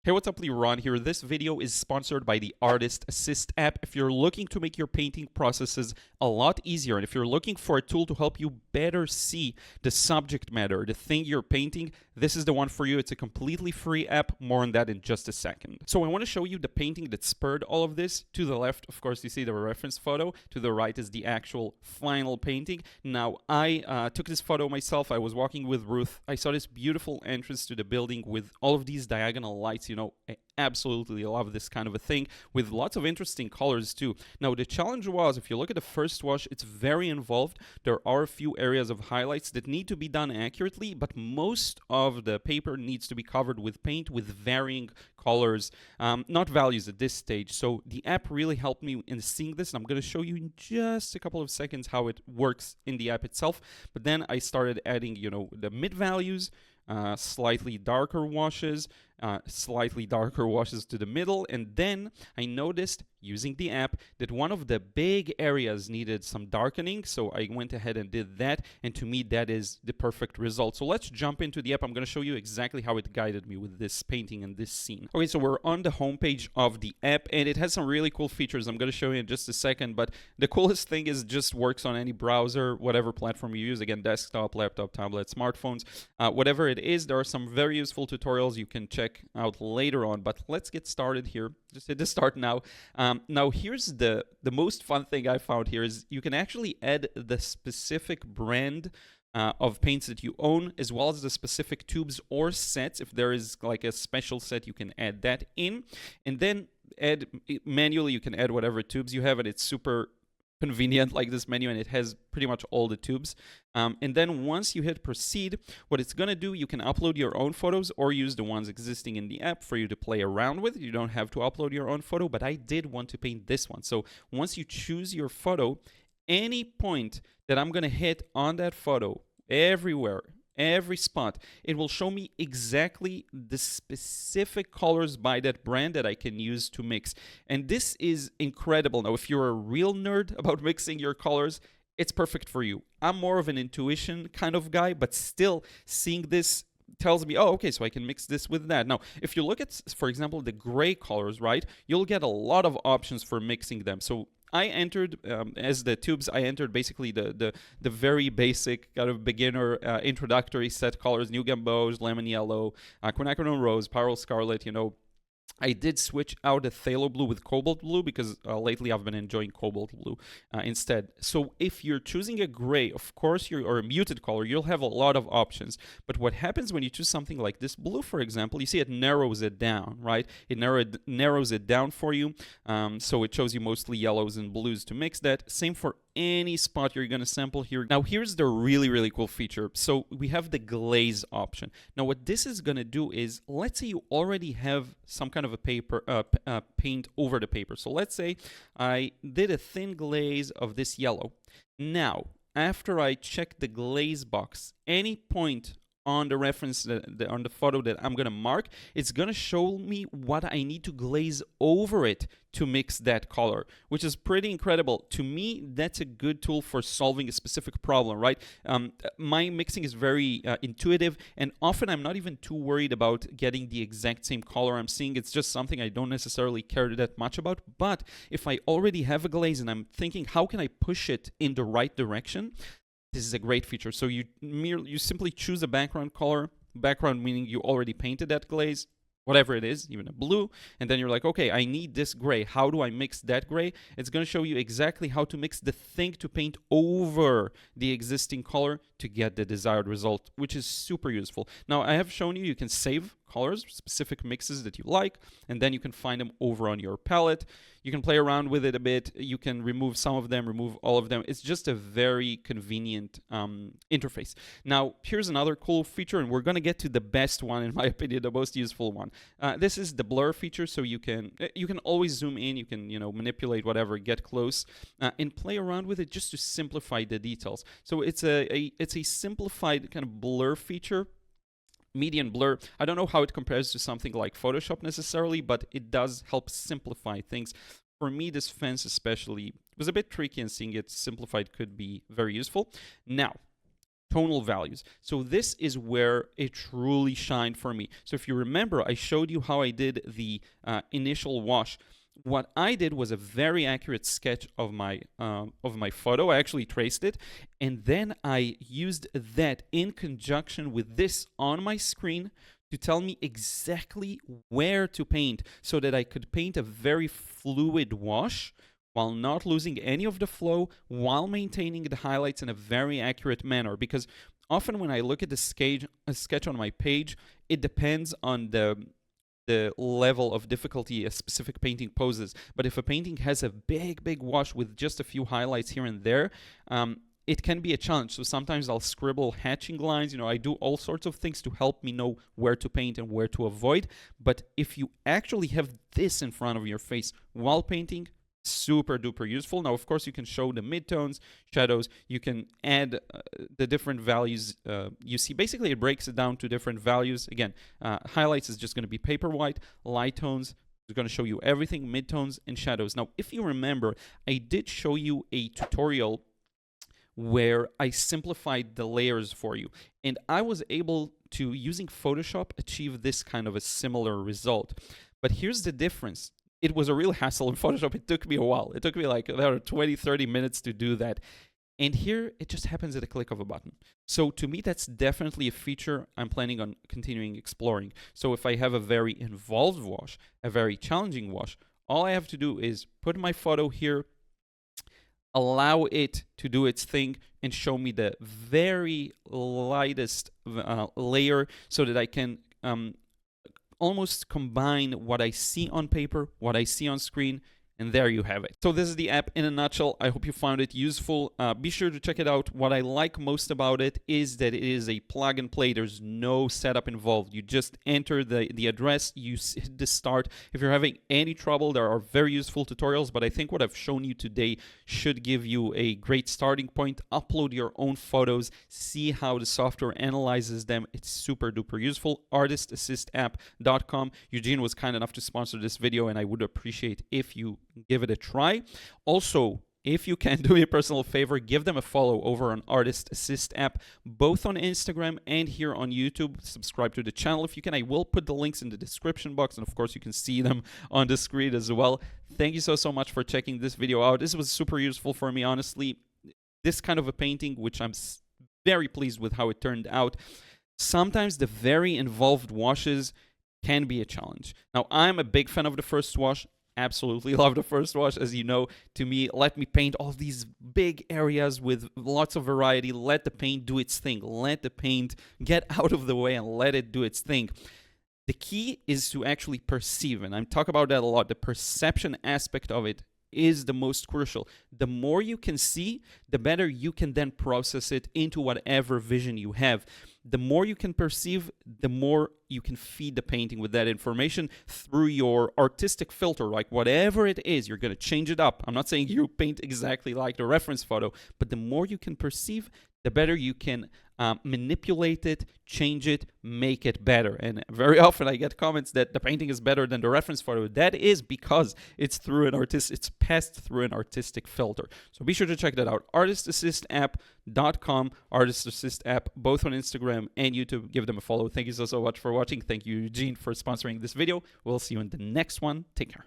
Hey, what's up, Liron here. This video is sponsored by the ArtistAssistApp. If you're looking to make your painting processes a lot easier, and if you're looking for a tool to help you better see the subject matter, the thing you're painting, this is the one for you. It's a completely free app. More on that in just a second. So I want to show you the painting that spurred all of this. To the left, of course, you see the reference photo. To the right is the actual final painting. Now, I took this photo myself. I was walking with Ruth. I saw this beautiful entrance to the building with all of these diagonal lights. I absolutely love this kind of a thing with lots of interesting colors too. Now, the challenge was, if you look at the first wash, it's very involved. There are a few areas of highlights that need to be done accurately, but most of the paper needs to be covered with paint with varying colors, not values at this stage. So the app really helped me in seeing this, and I'm going to show you in just a couple of seconds how it works in the app itself. But then I started adding, the mid values, slightly darker washes to the middle, and then I noticed using the app that one of the big areas needed some darkening, so I went ahead and did that, and to me that is the perfect result. So let's jump into the app. I'm going to show you exactly how it guided me with this painting and this scene. Okay, so we're on the homepage of the app, and it has some really cool features I'm going to show you in just a second, but the coolest thing is it just works on any browser, whatever platform you use. Again, desktop, laptop, tablet, smartphones, whatever it is. There are some very useful tutorials you can check out later on, but let's get started here. Just hit the start now. Now here's the most fun thing I found here is you can actually add the specific brand of paints that you own, as well as the specific tubes or sets. If there is like a special set, you can add that in, and then add manually. You can add whatever tubes you have, and it's super convenient like this menu, and it has pretty much all the tubes. And then once you hit proceed, what it's going to do, you can upload your own photos or use the ones existing in the app for you to play around with. You don't have to upload your own photo, but I did want to paint this one. So once you choose your photo, any point that I'm going to hit on that photo, everywhere, every spot, it will show me exactly the specific colors by that brand that I can use to mix. And this is incredible. Now, if you're a real nerd about mixing your colors, it's perfect for you. I'm more of an intuition kind of guy, but still seeing this tells me, oh, okay, so I can mix this with that. Now, if you look at, for example, the gray colors, right, you'll get a lot of options for mixing them. So I entered, as the tubes, I entered basically the very basic kind of beginner introductory set colors: New Gamboge, Lemon Yellow, Quinacridone Rose, Pyrrole Scarlet, I did switch out the phthalo blue with cobalt blue because lately I've been enjoying cobalt blue instead. So if you're choosing a gray, of course, or a muted color, you'll have a lot of options. But what happens when you choose something like this blue, for example, you see it narrows it down, right? It narrows it down for you. So it shows you mostly yellows and blues to mix that. Same for any spot you're going to sample here. Now, here's the really, really cool feature. So we have the glaze option. Now, what this is going to do is, let's say you already have some kind of a paper paint over the paper. So let's say I did a thin glaze of this yellow. Now, after I check the glaze box, any point on the reference, on the photo that I'm going to mark, it's going to show me what I need to glaze over it to mix that color, which is pretty incredible. To me, that's a good tool for solving a specific problem, right? My mixing is very intuitive, and often I'm not even too worried about getting the exact same color I'm seeing. It's just something I don't necessarily care that much about. But if I already have a glaze and I'm thinking, how can I push it in the right direction? This is a great feature. So you simply choose a background color, background meaning you already painted that glaze, whatever it is, even a blue, and then you're like, okay, I need this gray. How do I mix that gray? It's going to show you exactly how to mix the thing to paint over the existing color to get the desired result, which is super useful. Now, I have shown you can save colors, specific mixes that you like, and then you can find them over on your palette. You can play around with it a bit. You can remove some of them, remove all of them. It's just a very convenient interface. Now, here's another cool feature, and we're going to get to the best one, in my opinion, the most useful one. This is the blur feature, so you can always zoom in, you can manipulate whatever, get close, and play around with it just to simplify the details. So it's a simplified kind of blur feature. Median blur. I don't know how it compares to something like Photoshop necessarily, but it does help simplify things. For me, this fence especially was a bit tricky, and seeing it simplified could be very useful. Now, tonal values. So this is where it truly shined for me. So if you remember, I showed you how I did the initial wash. What I did was a very accurate sketch of my photo. I actually traced it, and then I used that in conjunction with this on my screen to tell me exactly where to paint so that I could paint a very fluid wash while not losing any of the flow, while maintaining the highlights in a very accurate manner. Because often when I look at the sketch on my page, it depends on the level of difficulty a specific painting poses. But if a painting has a big wash with just a few highlights here and there, it can be a challenge. So sometimes I'll scribble hatching lines. You know, I do all sorts of things to help me know where to paint and where to avoid. But if you actually have this in front of your face while painting, super duper useful. Now, of course, you can show the midtones, shadows. You can add the different values you see. Basically, it breaks it down to different values. Again, highlights is just going to be paper white. Light tones is going to show you everything, midtones and shadows. Now, if you remember, I did show you a tutorial where I simplified the layers for you. And I was able to, using Photoshop, achieve this kind of a similar result. But here's the difference. It was a real hassle in Photoshop. It took me a while. It took me like about 20, 30 minutes to do that. And here, it just happens at a click of a button. So to me, that's definitely a feature I'm planning on continuing exploring. So if I have a very involved wash, a very challenging wash, all I have to do is put my photo here, allow it to do its thing, and show me the very lightest layer so that I can almost combine what I see on paper, what I see on screen, and there you have it. So this is the app in a nutshell. I hope you found it useful. Be sure to check it out. What I like most about it is that it is a plug and play. There's no setup involved. You just enter the address, you hit the start. If you're having any trouble, there are very useful tutorials, but I think what I've shown you today should give you a great starting point. Upload your own photos, see how the software analyzes them. It's super duper useful. ArtistAssistApp.com. Eugene was kind enough to sponsor this video, and I would appreciate if you give it a try. Also, if you can do me a personal favor, give them a follow over on ArtistAssistApp, both on Instagram and here on YouTube. Subscribe to the channel if you can. I will put the links in the description box, and of course you can see them on the screen as well. Thank you so much for checking this video out. This was super useful for me, honestly. This kind of a painting, which I'm very pleased with how it turned out. Sometimes the very involved washes can be a challenge. Now, I'm a big fan of the first wash. Absolutely love the first wash. As you know, to me, let me paint all these big areas with lots of variety. Let the paint do its thing. Let the paint get out of the way and let it do its thing. The key is to actually perceive, and I talk about that a lot. The perception aspect of it is the most crucial. The more you can see, the better you can then process it into whatever vision you have. The more you can perceive, the more you can feed the painting with that information through your artistic filter, like whatever it is, you're going to change it up. I'm not saying you paint exactly like the reference photo, but the more you can perceive, the better you can manipulate it, change it, make it better. And very often I get comments that the painting is better than the reference photo. That is because it's passed through an artistic filter. So be sure to check that out. ArtistAssistApp.com, ArtistAssistApp, both on Instagram and YouTube. Give them a follow. Thank you so much for watching. Thank you, Eugene, for sponsoring this video. We'll see you in the next one. Take care.